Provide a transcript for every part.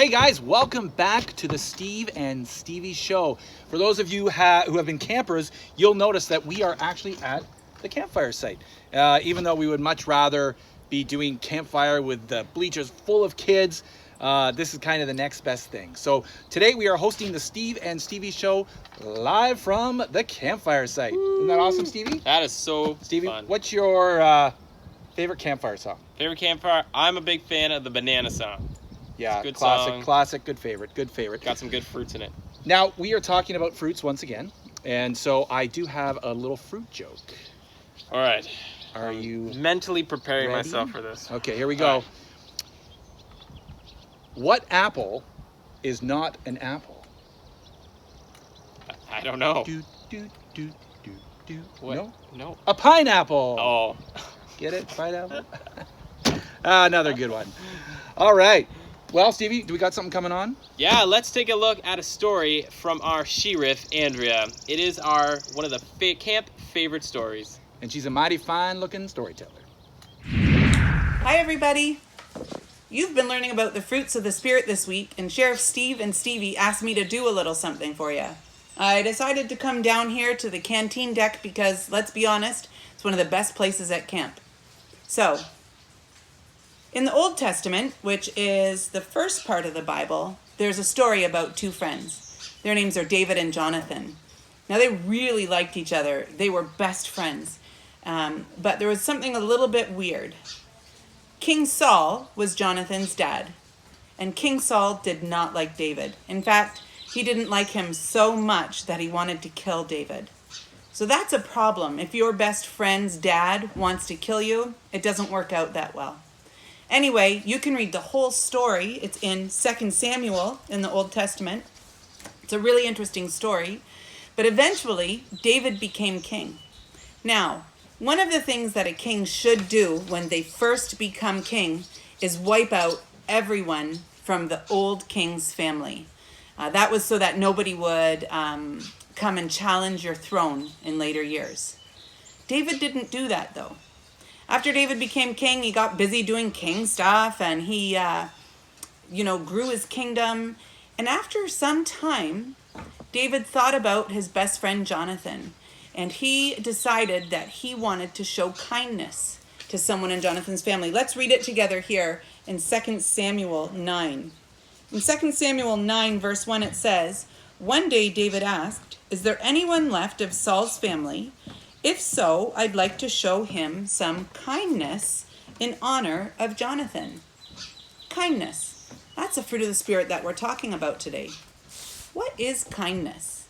Hey guys, welcome back to the Steve and Stevie show. For those of you who have been campers, you'll notice that we are actually at the campfire site. Even though we would much rather be doing campfire with the bleachers full of kids, this is kind of the next best thing. So today we are hosting the Steve and Stevie show live from the campfire site. Isn't that awesome, Stevie? That is so Stevie, fun. what's your favorite campfire song? Favorite campfire? I'm a big fan of the Banana song. Yeah, good classic, song. classic, good favorite. Got some good fruits in it. Now, we are talking about fruits once again, and so I do have a little fruit joke. All right. Are you mentally preparing ready? myself for this? Okay, here we go. All right. What apple is not an apple? I don't know. Do, do, do, do, do. What? No? No. A pineapple. Oh. Get it? Pineapple? Another good one. All right. Well, Stevie, do we got something coming on? Yeah, let's take a look at a story from our sheriff, Andrea. It is one of the camp favorite stories. And she's a mighty fine-looking storyteller. Hi, everybody. You've been learning about the fruits of the Spirit this week, and Sheriff Steve and Stevie asked me to do a little something for you. I decided to come down here to the canteen deck because, let's be honest, it's one of the best places at camp. So, in the Old Testament, which is the first part of the Bible, there's a story about two friends. Their names are David and Jonathan. Now, they really liked each other. They were best friends. But there was something a little bit weird. King Saul was Jonathan's dad, and King Saul did not like David. In fact, he didn't like him so much that he wanted to kill David. So that's a problem. If your best friend's dad wants to kill you, it doesn't work out that well. Anyway, you can read the whole story. It's in 2 Samuel in the Old Testament. It's a really interesting story. But eventually, David became king. Now, one of the things that a king should do when they first become king is wipe out everyone from the old king's family. That was so that nobody would come and challenge your throne in later years. David didn't do that, though. After David became king, he got busy doing king stuff, and he, grew his kingdom. And after some time, David thought about his best friend Jonathan, and he decided that he wanted to show kindness to someone in Jonathan's family. Let's read it together here in 2 Samuel 9. In 2 Samuel 9, verse 1, it says, "One day David asked, 'Is there anyone left of Saul's family? If so, I'd like to show him some kindness in honor of Jonathan.'" Kindness. That's a fruit of the Spirit that we're talking about today. What is kindness?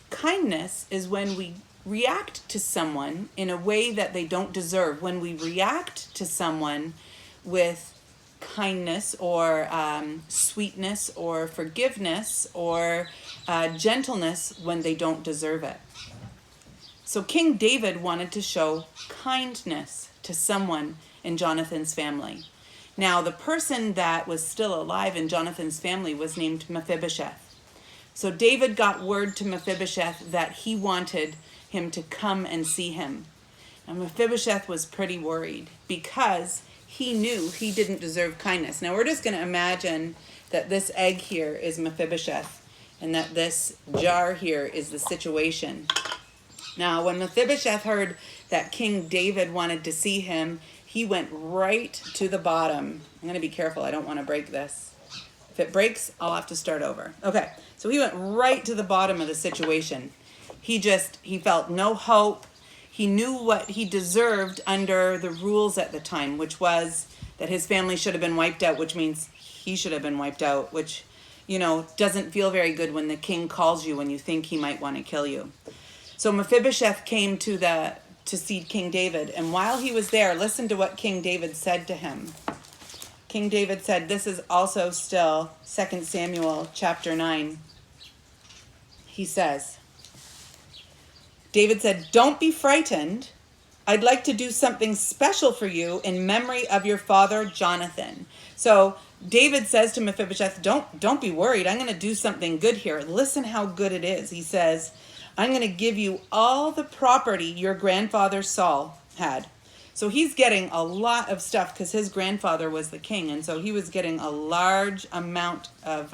Kindness is when we react to someone in a way that they don't deserve. When we react to someone with kindness or sweetness or forgiveness or gentleness when they don't deserve it. So King David wanted to show kindness to someone in Jonathan's family. Now, the person that was still alive in Jonathan's family was named Mephibosheth. So David got word to Mephibosheth that he wanted him to come and see him. And Mephibosheth was pretty worried because he knew he didn't deserve kindness. Now, we're just going to imagine that this egg here is Mephibosheth and that this jar here is the situation. Now, when Mephibosheth heard that King David wanted to see him, he went right to the bottom. I'm going to be careful. I don't want to break this. If it breaks, I'll have to start over. Okay, so he went right to the bottom of the situation. He felt no hope. He knew what he deserved under the rules at the time, which was that his family should have been wiped out, which means he should have been wiped out, which, doesn't feel very good when the king calls you when you think he might want to kill you. So Mephibosheth came to see King David, and while he was there, listen to what King David said to him. King David said, this is also still 2 Samuel chapter 9. He says, David said, "Don't be frightened. I'd like to do something special for you in memory of your father, Jonathan." So David says to Mephibosheth, don't be worried. I'm going to do something good here. Listen how good it is. He says, "I'm going to give you all the property your grandfather Saul had." So he's getting a lot of stuff because his grandfather was the king. And so he was getting a large amount of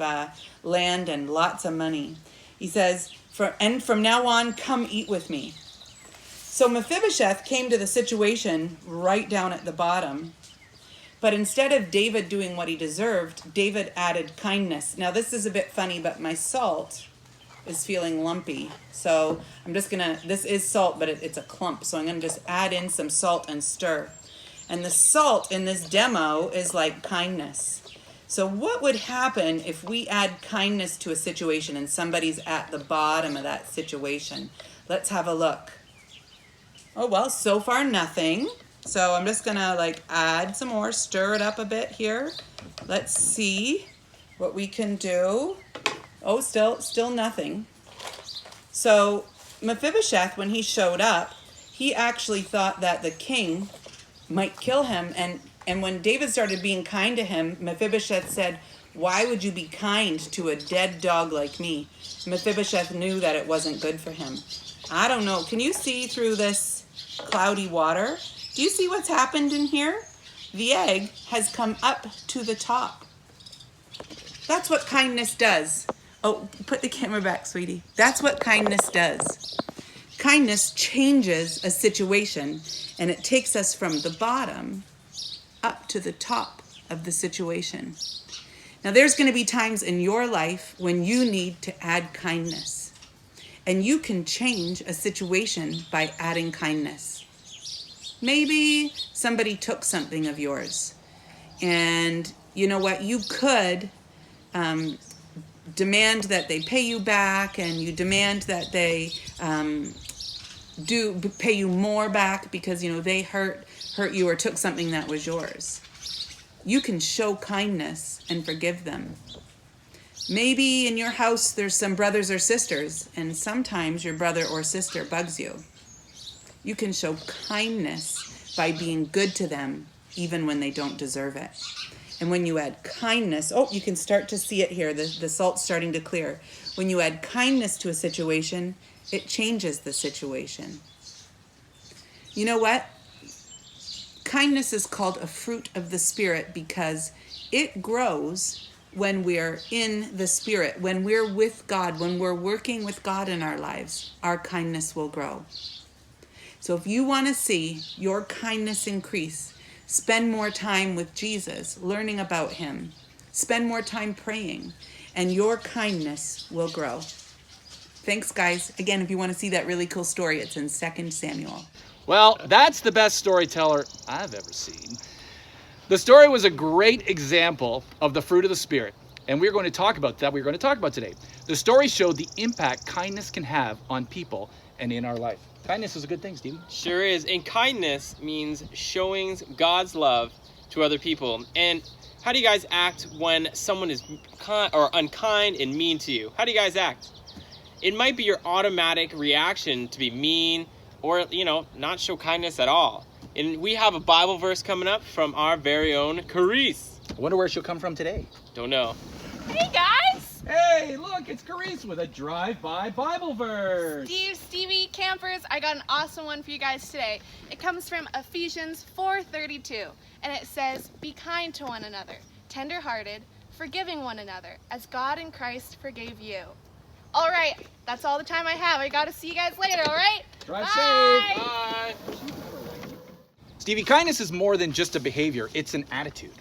land and lots of money. He says, and from now on, come eat with me. So Mephibosheth came to the situation right down at the bottom. But instead of David doing what he deserved, David added kindness. Now this is a bit funny, but my salt is feeling lumpy. So I'm just gonna, this is salt, but it's a clump. So I'm gonna just add in some salt and stir. And the salt in this demo is like kindness. So what would happen if we add kindness to a situation and somebody's at the bottom of that situation? Let's have a look. Oh, well, so far nothing. So I'm just gonna like add some more, stir it up a bit here. Let's see what we can do. Oh, still nothing. So Mephibosheth, when he showed up, he actually thought that the king might kill him. And when David started being kind to him, Mephibosheth said, "Why would you be kind to a dead dog like me?" Mephibosheth knew that it wasn't good for him. I don't know. Can you see through this cloudy water? Do you see what's happened in here? The egg has come up to the top. That's what kindness does. Oh, put the camera back, sweetie. That's what kindness does. Kindness changes a situation, and it takes us from the bottom up to the top of the situation. Now, there's going to be times in your life when you need to add kindness, and you can change a situation by adding kindness. Maybe somebody took something of yours, and you know what? You could demand that they pay you back, and you demand that they do pay you more back because you know they hurt you or took something that was yours. You can show kindness and forgive them. Maybe in your house there's some brothers or sisters, and sometimes your brother or sister bugs you. You can show kindness by being good to them even when they don't deserve it. And when you add kindness, oh, you can start to see it here. The salt's starting to clear. When you add kindness to a situation, it changes the situation. You know what? Kindness is called a fruit of the Spirit because it grows when we're in the Spirit, when we're with God, when we're working with God in our lives, our kindness will grow. So if you want to see your kindness increase, spend more time with Jesus, learning about him. Spend more time praying, and your kindness will grow. Thanks, guys. Again, if you want to see that really cool story, it's in 2 Samuel. Well, that's the best storyteller I've ever seen. The story was a great example of the fruit of the Spirit, and we're going to talk about that. We're going to talk about today. The story showed the impact kindness can have on people and in our life. Kindness is a good thing, Stevie. Sure is. And kindness means showing God's love to other people. And how do you guys act when someone is unkind and mean to you? How do you guys act? It might be your automatic reaction to be mean or, not show kindness at all. And we have a Bible verse coming up from our very own Carice. I wonder where she'll come from today. Don't know. Hey guys! Hey, look, it's Carice with a drive-by Bible verse. Stevie, campers, I got an awesome one for you guys today. It comes from Ephesians 4:32, and it says, "Be kind to one another, tender-hearted, forgiving one another, as God in Christ forgave you." All right, that's all the time I have. I got to see you guys later, all right? Drive Bye. safe. Bye. Stevie, kindness is more than just a behavior. It's an attitude.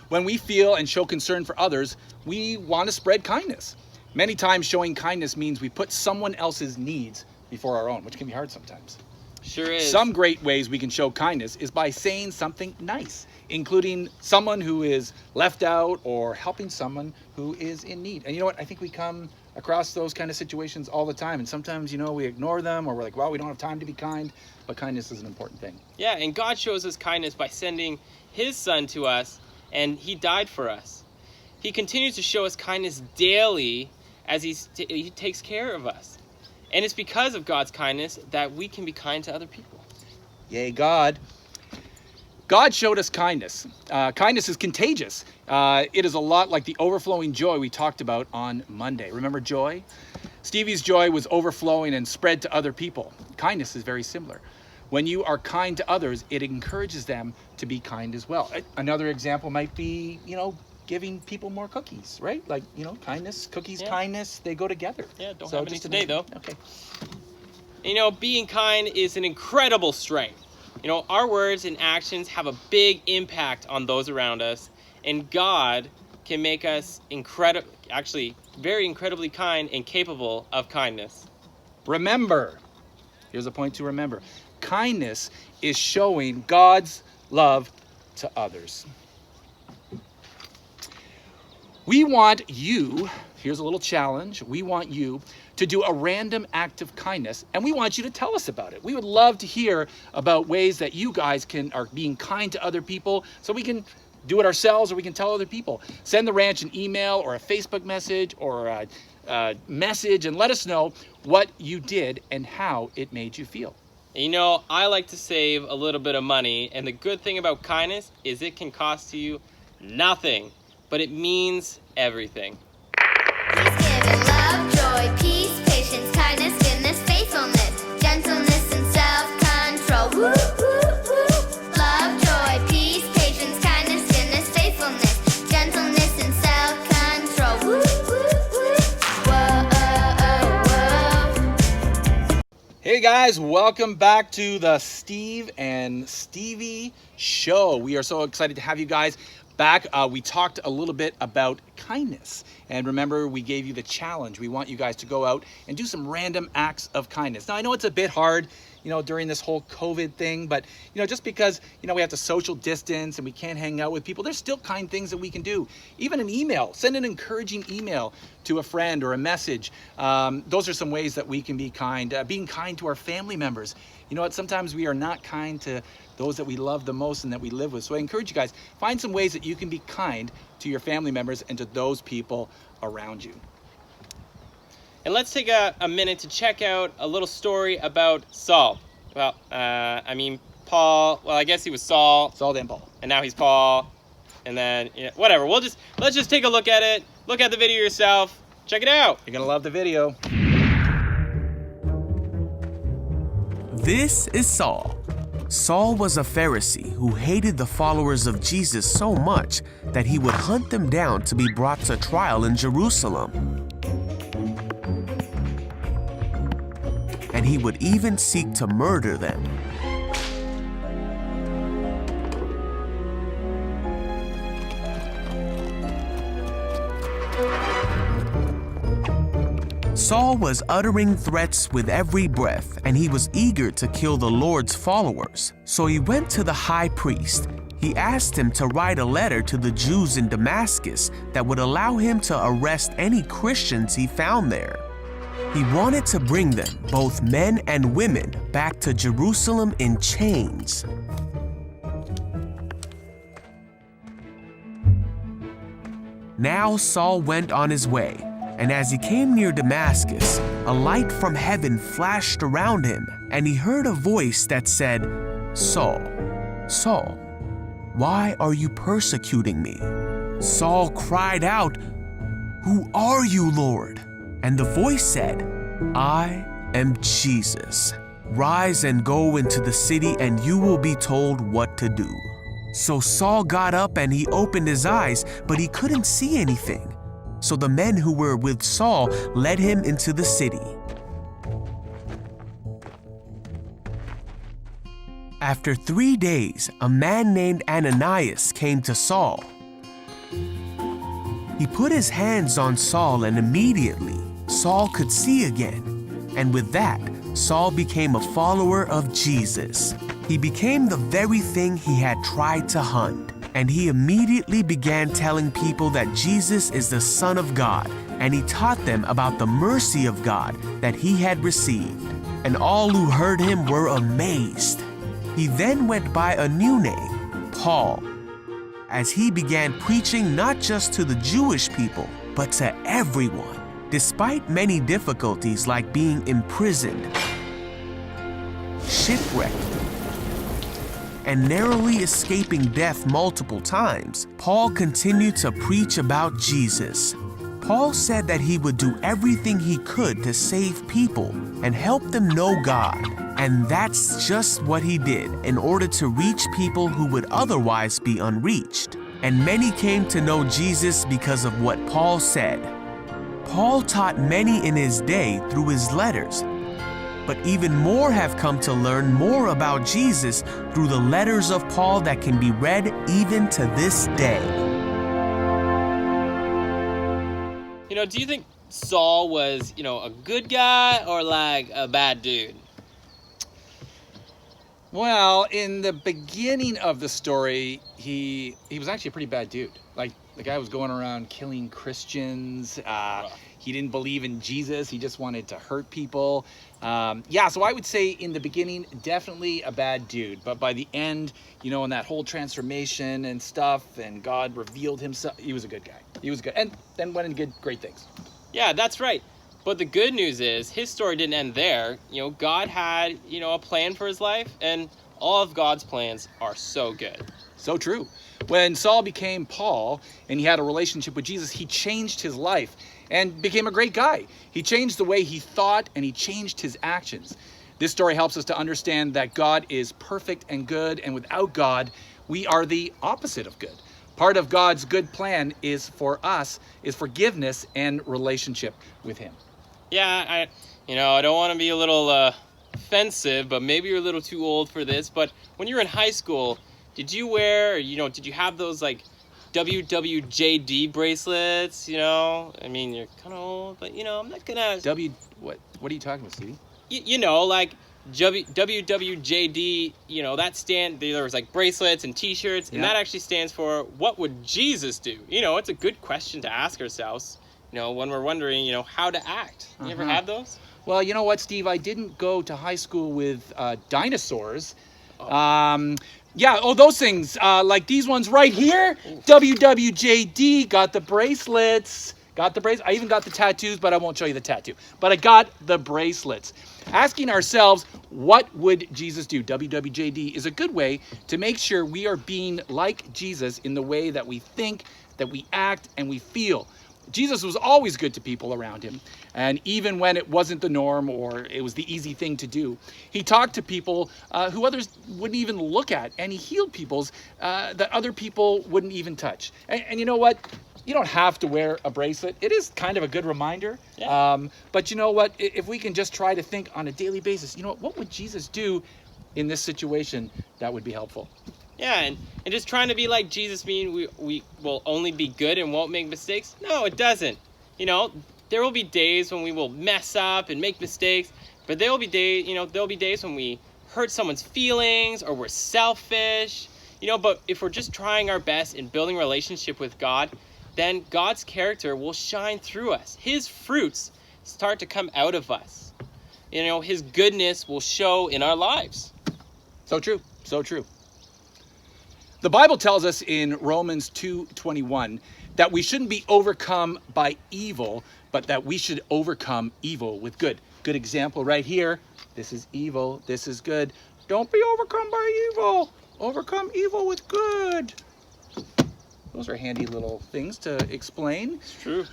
When we feel and show concern for others, we want to spread kindness. Many times showing kindness means we put someone else's needs before our own, which can be hard sometimes. Sure is. Some great ways we can show kindness is by saying something nice, including someone who is left out or helping someone who is in need. And you know what? I think we come across those kind of situations all the time. And sometimes, we ignore them or we're like, well, we don't have time to be kind. But kindness is an important thing. Yeah, and God shows us kindness by sending his son to us, and he died for us. He continues to show us kindness daily as he takes care of us. And it's because of God's kindness that we can be kind to other people. Yay, God. God showed us kindness. Kindness is contagious. It is a lot like the overflowing joy we talked about on Monday. Remember joy? Stevie's joy was overflowing and spread to other people. Kindness is very similar. when you are kind to others, it encourages them to be kind as well. Another example might be, giving people more cookies, right? Like, kindness, cookies, kindness, they go together. Yeah, don't have any today, though. Okay. Being kind is an incredible strength. Our words and actions have a big impact on those around us, and God can make us very incredibly kind and capable of kindness. Remember, here's a point to remember. Kindness is showing God's love to others. We want you, here's a little challenge, we want you to do a random act of kindness, and we want you to tell us about it. We would love to hear about ways that you guys are being kind to other people, so we can do it ourselves or we can tell other people. Send the ranch an email or a Facebook message or a message and let us know what you did and how it made you feel. I like to save a little bit of money, and the good thing about kindness is it can cost you nothing, but it means everything. Thanksgiving, love, joy, peace, patience, kindness, goodness, faithfulness, gentleness, and self-control. Woo, woo, woo. Love, joy, peace, patience, kindness, goodness, faithfulness, gentleness, and self-control. Woo, woo, woo. Whoa, whoa, whoa. Hey guys, welcome back to the Steve and Stevie Show. We are so excited to have you guys back. We talked a little bit about kindness, and remember, we gave you the challenge. We want you guys to go out and do some random acts of kindness. Now, I know it's a bit hard, during this whole COVID thing, but just because we have to social distance and we can't hang out with people, there's still kind things that we can do. Even an email, send an encouraging email to a friend or a message. Those are some ways that we can be kind. Being kind to our family members. Sometimes we are not kind to those that we love the most and that we live with. So I encourage you guys, find some ways that you can be kind to your family members and to those people around you. And let's take a minute to check out a little story about Saul. Paul, I guess he was Saul. Saul then Paul. And now he's Paul. And then, whatever. Let's just take a look at it. Look at the video yourself. Check it out. You're going to love the video. This is Saul. Saul was a Pharisee who hated the followers of Jesus so much that he would hunt them down to be brought to trial in Jerusalem. And he would even seek to murder them. Saul was uttering threats with every breath, and he was eager to kill the Lord's followers. So he went to the high priest. He asked him to write a letter to the Jews in Damascus that would allow him to arrest any Christians he found there. He wanted to bring them, both men and women, back to Jerusalem in chains. Now Saul went on his way, and as he came near Damascus, a light from heaven flashed around him, and he heard a voice that said, "Saul, Saul, why are you persecuting me?" Saul cried out, "Who are you, Lord?" And the voice said, "I am Jesus. Rise and go into the city, and you will be told what to do." So Saul got up and he opened his eyes, but he couldn't see anything. So the men who were with Saul led him into the city. After 3 days, a man named Ananias came to Saul. He put his hands on Saul, and immediately Saul could see again. And with that, Saul became a follower of Jesus. He became the very thing he had tried to hunt. And he immediately began telling people that Jesus is the Son of God, and he taught them about the mercy of God that he had received. And all who heard him were amazed. He then went by a new name, Paul, as he began preaching not just to the Jewish people, but to everyone. Despite many difficulties like being imprisoned, shipwrecked, and narrowly escaping death multiple times, Paul continued to preach about Jesus. Paul said that he would do everything he could to save people and help them know God. And that's just what he did in order to reach people who would otherwise be unreached. And many came to know Jesus because of what Paul said. Paul taught many in his day through his letters, but even more have come to learn more about Jesus through the letters of Paul that can be read even to this day. Do you think Saul was, a good guy or like a bad dude? Well, in the beginning of the story, he was actually a pretty bad dude. Like, the guy was going around killing Christians. He didn't believe in Jesus. He just wanted to hurt people. So I would say in the beginning, definitely a bad dude. But by the end, in that whole transformation and stuff, and God revealed himself, he was a good guy. He was good. And then went and did great things. Yeah, that's right. But the good news is his story didn't end there. God had, a plan for his life, and all of God's plans are so good. So true. When Saul became Paul and he had a relationship with Jesus, he changed his life and became a great guy. He changed the way he thought and he changed his actions. This story helps us to understand that God is perfect and good, and without God, we are the opposite of good. Part of God's good plan is for us is forgiveness and relationship with him. Yeah, I don't want to be a little offensive, but maybe you're a little too old for this. But when you were in high school, did you wear, did you have those like WWJD bracelets? You're kind of old, but I'm not gonna. What are you talking about, Stevie? Like WWJD. There was like bracelets and T-shirts, and that actually stands for what would Jesus do? It's a good question to ask ourselves. When we're wondering, how to act. You ever have those? Well, you know what, Steve? I didn't go to high school with dinosaurs. Those things. Like these ones right here. WWJD. Got the bracelets. I even got the tattoos, but I won't show you the tattoo. But I got the bracelets. Asking ourselves, what would Jesus do? WWJD is a good way to make sure we are being like Jesus in the way that we think, that we act, and we feel. Jesus was always good to people around him, and even when it wasn't the norm or it was the easy thing to do, he talked to people who others wouldn't even look at, and he healed peoples that other people wouldn't even touch. And you know what? You don't have to wear a bracelet. It is kind of a good reminder. Yeah. But you know what? If we can just try to think on a daily basis, what would Jesus do in this situation? That would be helpful. Yeah, and just trying to be like Jesus mean we will only be good and won't make mistakes? No, it doesn't. There will be days when we will mess up and make mistakes, but there'll be days when we hurt someone's feelings or we're selfish. But if we're just trying our best in building a relationship with God, then God's character will shine through us. His fruits start to come out of us. His goodness will show in our lives. So true. So true. The Bible tells us in Romans 2:21 that we shouldn't be overcome by evil, but that we should overcome evil with good. Good example right here. This is evil. This is good. Don't be overcome by evil. Overcome evil with good. Those are handy little things to explain. It's true.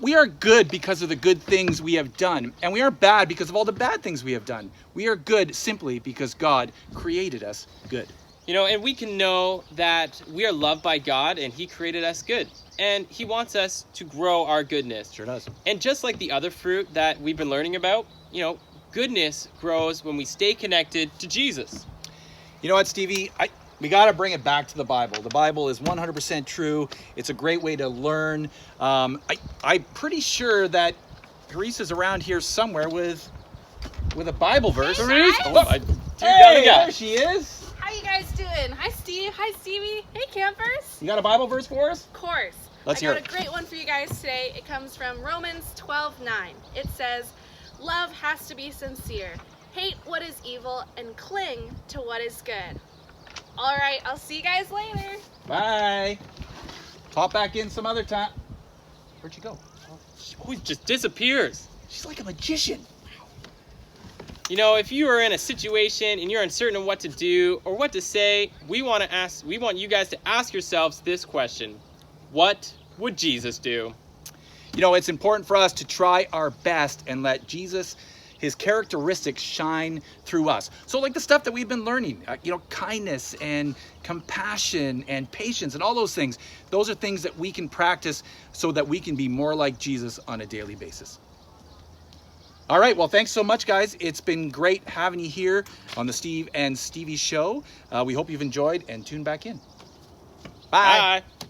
We are good because of the good things we have done, and we are bad because of all the bad things we have done. We are good simply because God created us good. And we can know that we are loved by God and he created us good. And he wants us to grow our goodness. Sure does. And just like the other fruit that we've been learning about, goodness grows when we stay connected to Jesus. You know what, Stevie? We got to bring it back to the Bible. The Bible is 100% true. It's a great way to learn. I'm pretty sure that Teresa's around here somewhere with a Bible verse. Hey, There she is. How you guys doing? Hi, Steve. Hi, Stevie. Hey, campers. You got a Bible verse for us? Of course. Let's hear I got it. a great one for you guys today. It comes from Romans 12:9. It says, "Love has to be sincere. Hate what is evil and cling to what is good." All right, I'll see you guys later. Bye. Pop back in some other time. Where'd you go? She always just disappears. She's like a magician. If you are in a situation and you're uncertain of what to do or what to say, we want you guys to ask yourselves this question. What would Jesus do? It's important for us to try our best and let Jesus his characteristics shine through us. So like the stuff that we've been learning, kindness and compassion and patience and all those things are things that we can practice so that we can be more like Jesus on a daily basis. All right, well, thanks so much, guys. It's been great having you here on the Steve and Stevie Show. We hope you've enjoyed, and tune back in. Bye. Bye.